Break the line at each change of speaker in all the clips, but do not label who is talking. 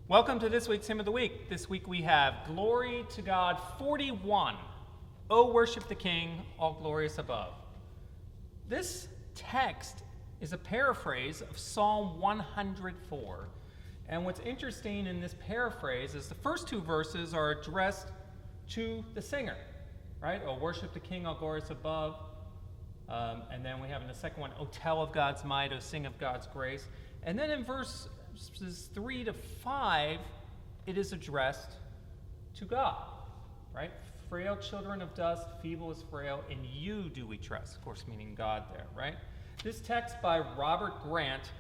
Welcome to this week's Hymn of the Week. This week we have Glory to God 41. O worship the King, all glorious above. This text is a paraphrase of Psalm 104. And what's interesting in this paraphrase is the first two verses are addressed to the singer, right? O worship the King, all glorious above. And then we have in the second one, O tell of God's might, O sing of God's grace. And then in verses 3 to 5, it is addressed to God, right? Frail children of dust, feeble as frail, in you do we trust. Of course, meaning God there, right? This text by Robert Grant,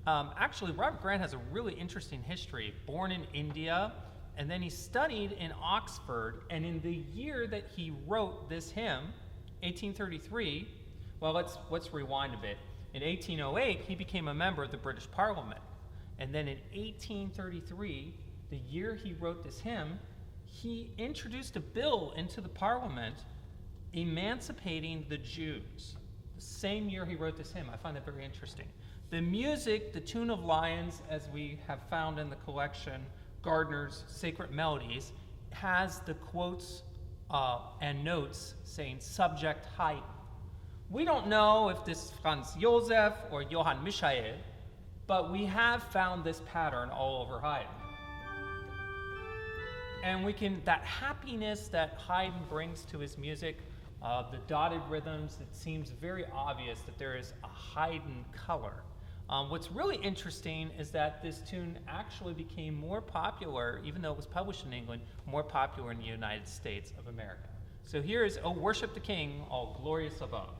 Robert Grant has a really interesting history. Born in India, and then he studied in Oxford, and in the year that he wrote this hymn, 1833, well, let's rewind a bit. In 1808, he became a member of the British Parliament. And then in 1833, the year he wrote this hymn, he introduced a bill into the Parliament emancipating the Jews. The same year he wrote this hymn. I find that very interesting. The music, the tune of Lions, as we have found in the collection, Gardner's Sacred Melodies, has the quotes and notes saying subject Haydn. We don't know if this is Franz Joseph or Johann Michael, but we have found this pattern all over Haydn. And that happiness that Haydn brings to his music, the dotted rhythms, it seems very obvious that there is a Haydn color. What's really interesting is that this tune actually became more popular, even though it was published in England, more popular in the United States of America. So here is O Worship the King, all glorious above.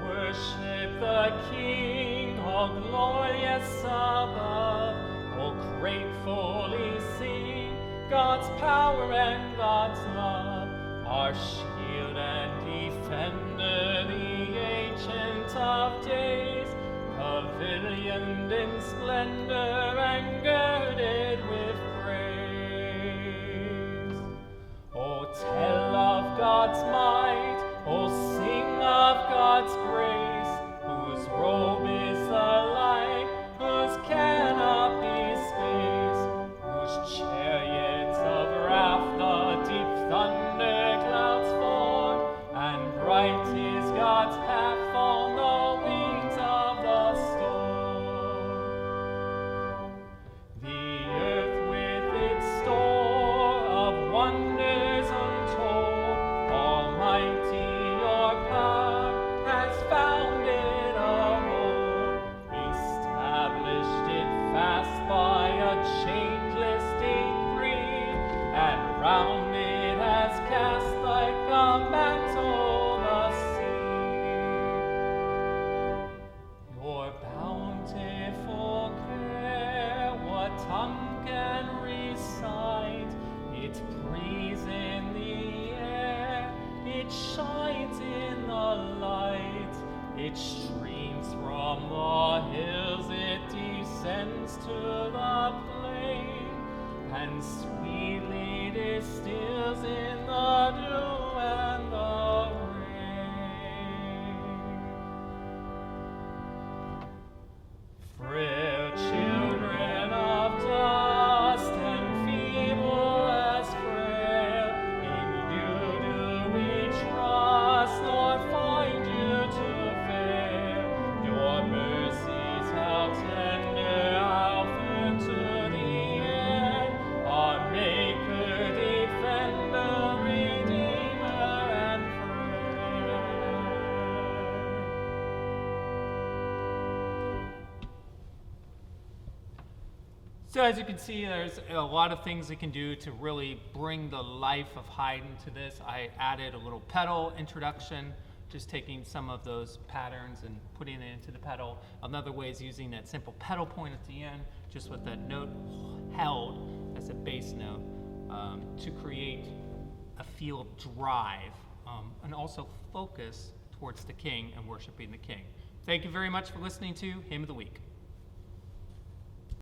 Worship the King, all glorious above. Oh, gratefully sing God's power and God's love. Our shield and defender, the ancient of days, pavilioned in splendor and girded with praise. Oh, tell of God's might, oh, sing of God's grace, whose robe is the light, whose canopy space, whose chariots of wrath the deep thunder clouds form, and bright is God's path on the wings of the storm. The earth with its store of wonders untold, almighty your power has founded of old, established it fast by a changeless decree, and round it has cast like a mantle the sea. Your bountiful care, what tongue can recite? It breathes in the air, it shines in the light, it streams from the hills, it descends to the plain, and sweetly distills in the dew and the rain. Frail children of dust and feeble as frail, in you do we trust, nor find you to fail. Your mercies how tender, how firm to the end, our Maker, Defender, Redeemer, and
So as you can see, there's a lot of things we can do to really bring the life of Haydn to this. I added a little pedal introduction, just taking some of those patterns and putting it into the pedal. Another way is using that simple pedal point at the end, just with that note held as a bass note. to create a feel of drive and also focus towards the King and worshiping the King. Thank you very much for listening to Hymn of the Week.